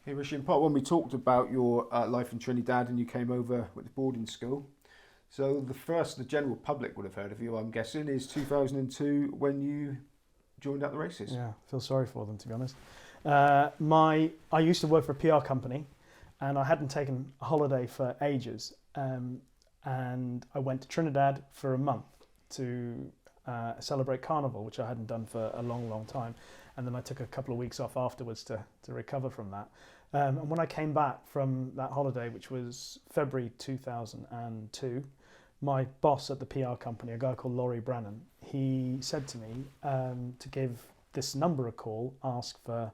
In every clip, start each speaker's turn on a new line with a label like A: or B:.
A: Hey Rishi, in part one we talked about your life in Trinidad and you came over with the boarding school. So the general public would have heard of you, I'm guessing, is 2002 when you joined AtTheRaces.
B: Yeah, I feel sorry for them, to be honest. I used to work for a PR company, and I hadn't taken a holiday for ages. And I went to Trinidad for a month to celebrate Carnival, which I hadn't done for a long, long time. And then I took a couple of weeks off afterwards to recover from that. And when I came back from that holiday, which was February 2002, my boss at the PR company, a guy called Laurie Brannan, he said to me to give this number a call, ask for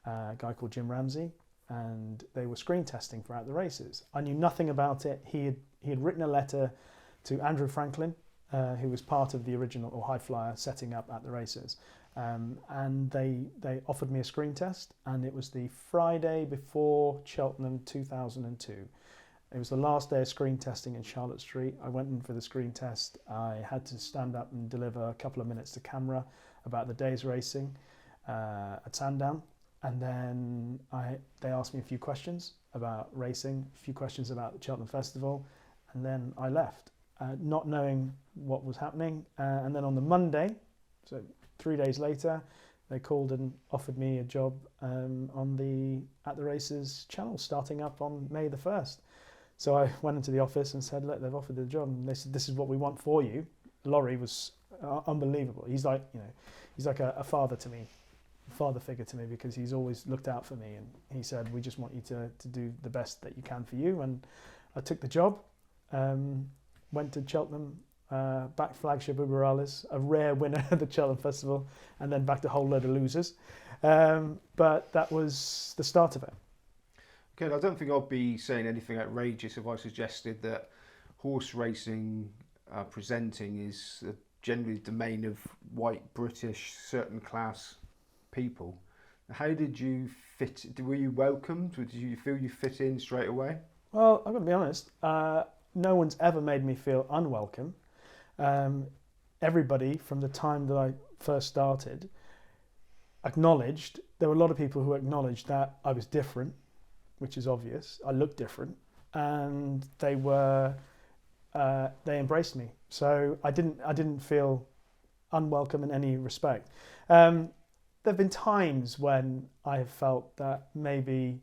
B: a guy called Jim Ramsey, and they were screen testing for AtTheRaces. I knew nothing about it. He had written a letter to Andrew Franklin, who was part of the original or high flyer setting up AtTheRaces. And they offered me a screen test, and it was the Friday before Cheltenham 2002. It was the last day of screen testing in Charlotte Street. I went in for the screen test. I had to stand up and deliver a couple of minutes to camera about the day's racing at Sandown. And then they asked me a few questions about racing, a few questions about the Cheltenham Festival, and then I left, not knowing what was happening. And then on the Monday, so 3 days later, they called and offered me a job on the AtTheRaces channel starting up on May the 1st. So I went into the office and said, look, they've offered the job. And they said, this is what we want for you. Laurie was unbelievable. He's like, he's like a father to me, a father figure to me, because he's always looked out for me. And he said, we just want you to do the best that you can for you. And I took the job, went to Cheltenham, back flagship Uberales, a rare winner at the Cheltenham Festival, and then back to a whole load of losers. But that was the start of it.
A: Okay, I don't think I'll be saying anything outrageous if I suggested that horse racing presenting is generally the domain of white British certain class people. How did you fit? Were you welcomed? Did you feel you fit in straight away?
B: Well, I've got to be honest, no one's ever made me feel unwelcome. Everybody from the time that I first started acknowledged, there were a lot of people who acknowledged that I was different, which is obvious. I looked different, and they embraced me. So I didn't feel unwelcome in any respect. There have been times when I have felt that maybe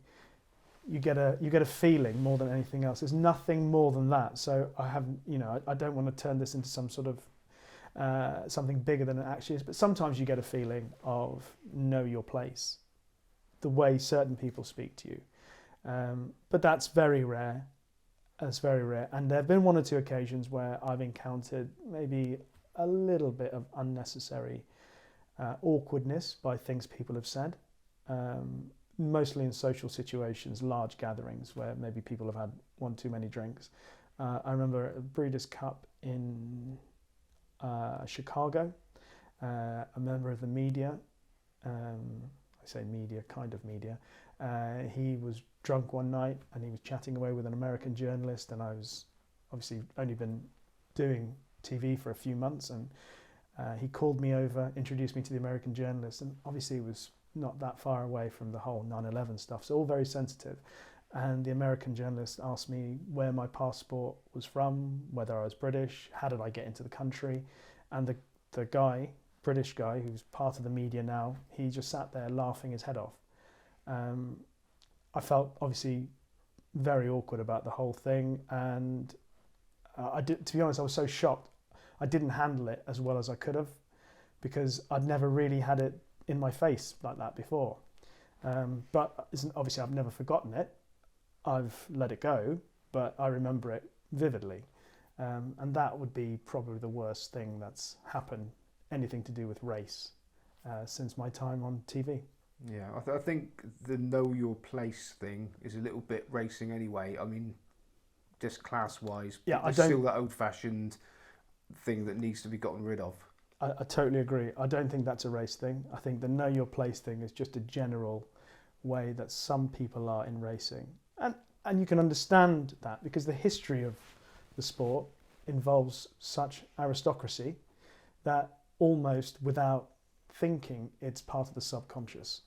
B: you get a feeling more than anything else. There's nothing more than that. So I don't want to turn this into some sort of something bigger than it actually is. But sometimes you get a feeling of know your place, the way certain people speak to you. But that's very rare. That's very rare. And there have been one or two occasions where I've encountered maybe a little bit of unnecessary awkwardness by things people have said. Mostly in social situations, large gatherings where maybe people have had one too many drinks. I remember a Breeders' Cup in Chicago. A member of the media, I say media, kind of media, he was drunk one night and he was chatting away with an American journalist, and I was obviously only been doing TV for a few months, and he called me over, introduced me to the American journalist, and obviously it was not that far away from the whole 9/11 stuff, so all very sensitive. And the American journalist asked me where my passport was from, whether I was British, how did I get into the country, and the guy, British guy, who's part of the media now, he just sat there laughing his head off. I felt obviously very awkward about the whole thing, and to be honest, I was so shocked. I didn't handle it as well as I could have, because I'd never really had it in my face like that before. But obviously I've never forgotten it. I've let it go, but I remember it vividly. And that would be probably the worst thing that's happened, anything to do with race, since my time on TV.
A: Yeah, I think the know your place thing is a little bit racing anyway. I mean, just class-wise,
B: yeah,
A: there's still that old-fashioned thing that needs to be gotten rid of.
B: I totally agree. I don't think that's a race thing. I think the know your place thing is just a general way that some people are in racing. And you can understand that because the history of the sport involves such aristocracy that almost without thinking it's part of the subconscious.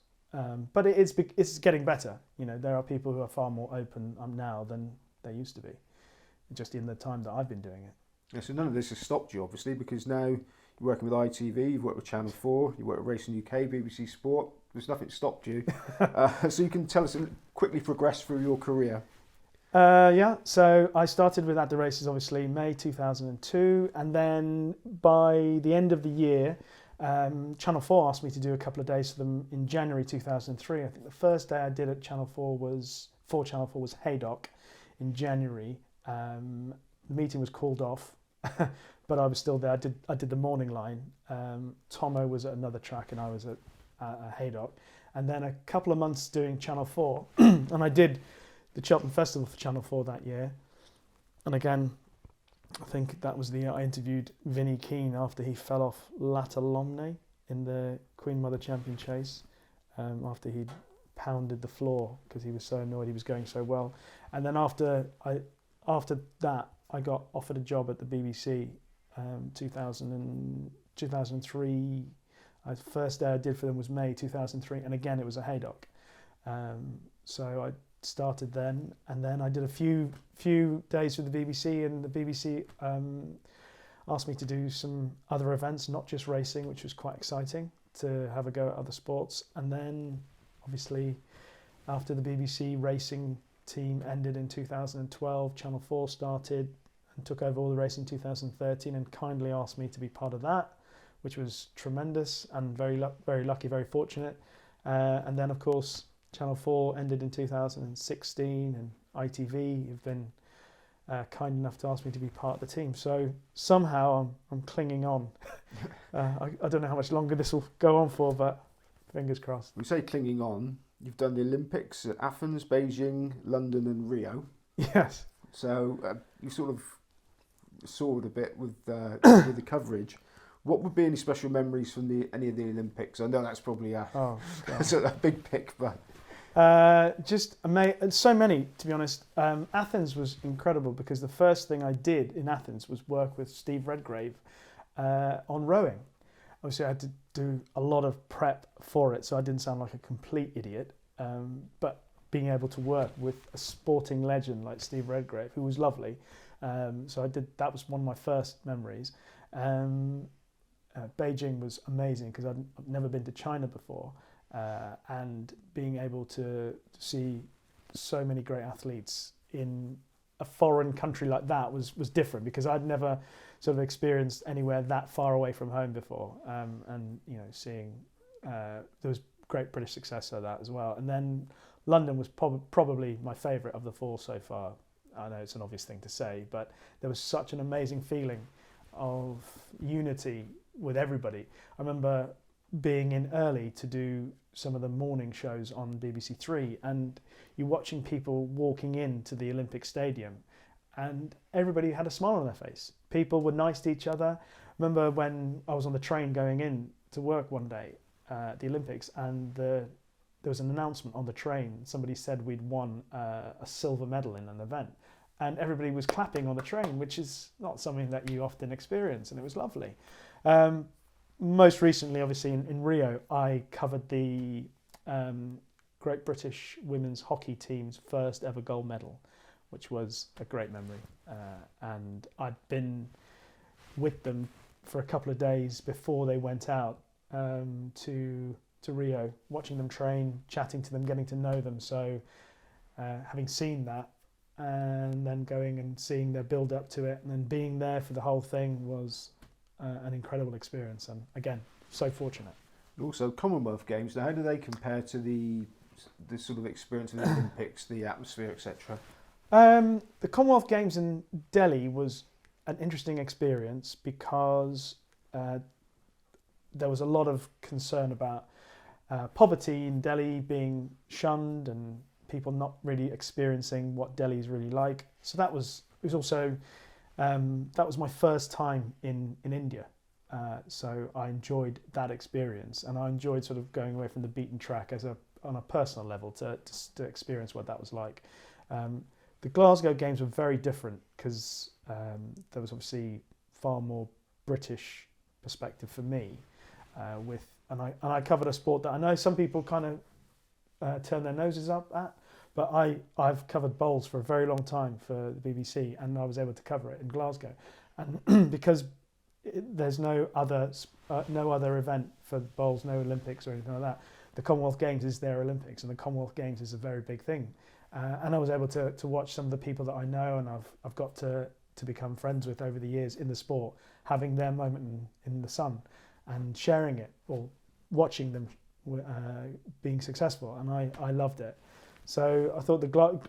B: But it's getting better. You know, there are people who are far more open now than they used to be, just in the time that I've been doing it.
A: Yeah, so none of this has stopped you, obviously, because now you're working with ITV, you've worked with Channel 4, you work with Racing UK, BBC Sport. There's nothing stopped you. So you can tell us, quickly progress through your career.
B: Yeah, so I started with AtTheRaces, obviously, May 2002. And then by the end of the year, Channel 4 asked me to do a couple of days for them in January 2003. I think the first day I did at Channel 4 was Haydock in January. The meeting was called off, but I was still there. I did the morning line. Tomo was at another track and I was at Haydock. And then a couple of months doing Channel 4. And I did the Cheltenham Festival for Channel 4 that year. And again, I think that was the year I interviewed Vinnie Keane after he fell off Latte Lomne in the Queen Mother Champion Chase, after he'd pounded the floor because he was so annoyed he was going so well. And then after that, I got offered a job at the BBC, 2003. The first day I did for them was May 2003, and again it was a Haydock. So I started then, and then I did a few days with the BBC, and the BBC asked me to do some other events, not just racing, which was quite exciting to have a go at other sports. And then obviously after the BBC racing team ended in 2012, Channel 4 started and took over all the racing in 2013 and kindly asked me to be part of that, which was tremendous and very lucky, very fortunate. And then of course Channel 4 ended in 2016, and ITV have been kind enough to ask me to be part of the team. So somehow I'm clinging on. I don't know how much longer this will go on for, but fingers crossed.
A: We say clinging on. You've done the Olympics at Athens, Beijing, London and Rio.
B: Yes.
A: So you sort of soared a bit with the coverage. What would be any special memories from any of the Olympics? I know that's probably a big pick, but...
B: Just amazing. So many, to be honest. Athens was incredible because the first thing I did in Athens was work with Steve Redgrave on rowing. Obviously, I had to do a lot of prep for it, so I didn't sound like a complete idiot. But being able to work with a sporting legend like Steve Redgrave, who was lovely, so I did. That was one of my first memories. Beijing was amazing because I'd never been to China before. And being able to see so many great athletes in a foreign country like that was different because I'd never sort of experienced anywhere that far away from home before. And you know, seeing there was great British success of that as well. And then London was probably my favourite of the four so far. I know it's an obvious thing to say, but there was such an amazing feeling of unity with everybody. I remember being in early to do some of the morning shows on BBC Three, and you're watching people walking into the Olympic Stadium and everybody had a smile on their face. People were nice to each other. I remember when I was on the train going in to work one day at the Olympics, and there was an announcement on the train. Somebody said we'd won a silver medal in an event, and everybody was clapping on the train, which is not something that you often experience, and it was lovely. Most recently, obviously, in Rio, I covered the Great British women's hockey team's first ever gold medal, which was a great memory. And I'd been with them for a couple of days before they went out to Rio, watching them train, chatting to them, getting to know them. So having seen that and then going and seeing their build up to it and then being there for the whole thing was an incredible experience, and again, so fortunate.
A: Also, Commonwealth Games. Now, how do they compare to the sort of experience of the Olympics, the atmosphere, etc.?
B: The Commonwealth Games in Delhi was an interesting experience because there was a lot of concern about poverty in Delhi being shunned and people not really experiencing what Delhi is really like. So it was also. That was my first time in India, so I enjoyed that experience, and I enjoyed sort of going away from the beaten track on a personal level to experience what that was like. The Glasgow Games were very different because there was obviously far more British perspective for me, and I covered a sport that I know some people kind of turn their noses up at. But I've covered bowls for a very long time for the BBC, and I was able to cover it in Glasgow. And because there's no other event for bowls, no Olympics or anything like that, the Commonwealth Games is their Olympics, and the Commonwealth Games is a very big thing. And I was able to watch some of the people that I know and I've got to become friends with over the years in the sport, having their moment in the sun and sharing it or watching them being successful. And I loved it. So I thought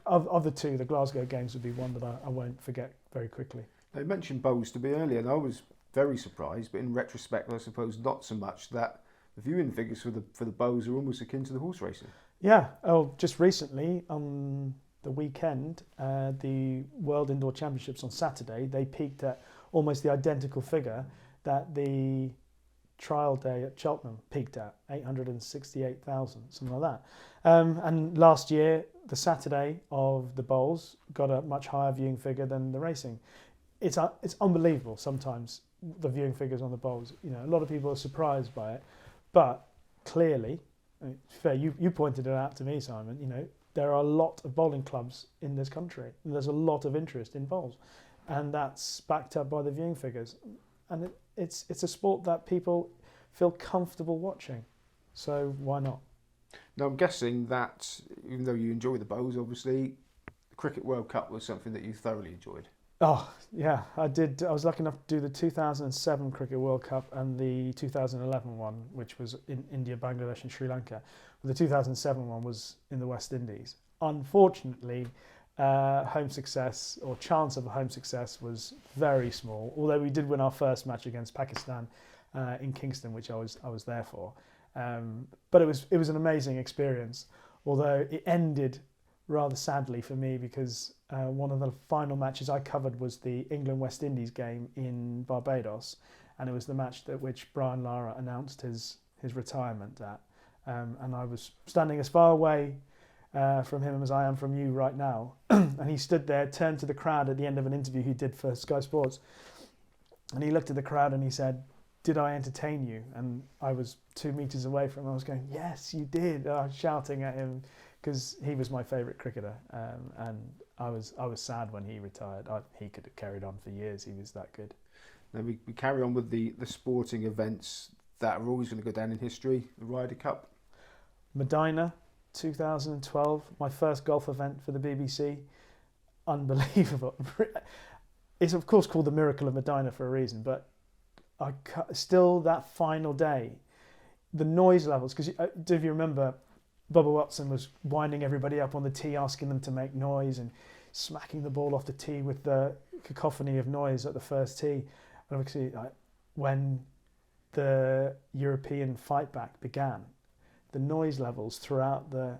B: of the two, the Glasgow Games would be one that I won't forget very quickly.
A: They mentioned bowls to me earlier, and I was very surprised, but in retrospect, I suppose not so much, that the viewing figures for the bows are almost akin to the horse racing.
B: Yeah. Oh, just recently on the weekend, the World Indoor Championships on Saturday, they peaked at almost the identical figure that the trial day at Cheltenham peaked at, 868,000, something like that. And last year, the Saturday of the bowls got a much higher viewing figure than the racing. It's unbelievable sometimes, the viewing figures on the bowls. You know, a lot of people are surprised by it, but clearly, I mean, fair, you pointed it out to me, Simon, you know, there are a lot of bowling clubs in this country, and there's a lot of interest in bowls, and that's backed up by the viewing figures. And it's a sport that people feel comfortable watching, so why not?
A: Now, I'm guessing that, even though you enjoy the bowls, obviously, the Cricket World Cup was something that you thoroughly enjoyed.
B: Oh, yeah, I did. I was lucky enough to do the 2007 Cricket World Cup and the 2011 one, which was in India, Bangladesh and Sri Lanka. The 2007 one was in the West Indies. Unfortunately, home success or chance of a home success was very small, although we did win our first match against Pakistan in Kingston, which I was there for. But it was an amazing experience, although it ended rather sadly for me because one of the final matches I covered was the England-West Indies game in Barbados, and it was the match that which Brian Lara announced his retirement at. And I was standing as far away from him as I am from you right now. And he stood there, turned to the crowd at the end of an interview he did for Sky Sports, and he looked at the crowd and he said, "Did I entertain you?" And I was 2 meters away from him. I was going, "Yes, you did." I was shouting at him because he was my favourite cricketer, and I was sad when he retired. He could have carried on for years. He was that good.
A: Now we carry on with the sporting events that are always going to go down in history. The Ryder Cup.
B: Medina, 2012, my first golf event for the BBC. Unbelievable. It's of course called the Miracle of Medina for a reason, but still that final day, the noise levels, because if you remember, Bubba Watson was winding everybody up on the tee, asking them to make noise and smacking the ball off the tee with the cacophony of noise at the first tee. And obviously, when the European fight back began, the noise levels throughout the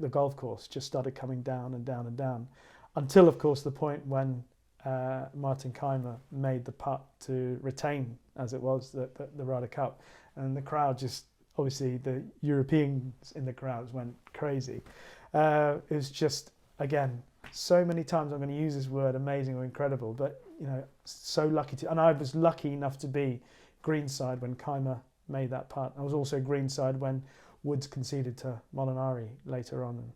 B: golf course just started coming down and down and down, until of course the point when Martin Keimer made the putt to retain, as it was, the Ryder Cup, and the crowd just, obviously the Europeans in the crowds went crazy. It was just, again, so many times I'm going to use this word amazing or incredible, but you know, so lucky to, and I was lucky enough to be greenside when Keimer made that putt. I was also greenside when Woods conceded to Molinari later on, and